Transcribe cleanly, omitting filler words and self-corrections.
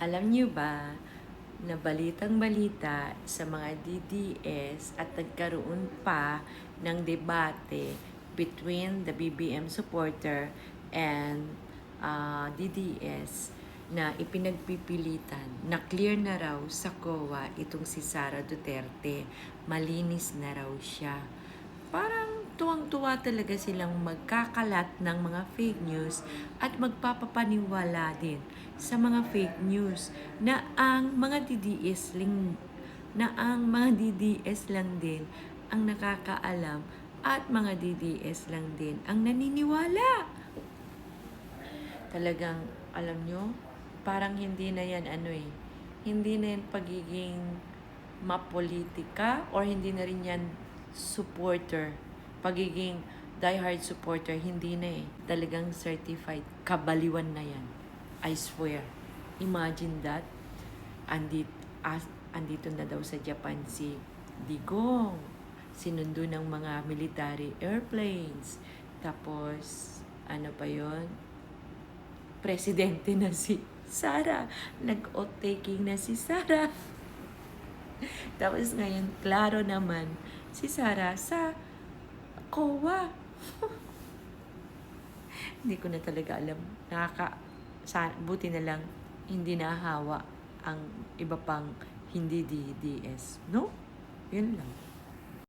Alam niyo ba na balitang-balita sa mga DDS at nagkaroon pa ng debate between the BBM supporter and DDS na ipinagpipilitan na clear na raw sa COA itong si Sara Duterte. Malinis na raw siya. Parang tuwang-tuwa talaga silang magkakalat ng mga fake news at magpapapaniwala din sa mga fake news na ang mga DDS lang din ang nakakaalam at mga DDS lang din ang naniniwala. Talagang, alam nyo, parang hindi na yan hindi na yan pagiging mapolitika or hindi na rin yan supporter. Pagiging diehard supporter, hindi na eh. Talagang certified. Kabaliwan na yan. I swear. Imagine that. Andito na daw sa Japan si Digong. Sinundo ng mga military airplanes. Tapos, ano pa yon? Presidente na si Sara. Nag-oath-taking na si Sara. Tapos ngayon, klaro naman si Sara sa COA. Hindi ko na talaga alam. Buti na lang hindi nahawa ang iba pang hindi DDS. No? Yun lang.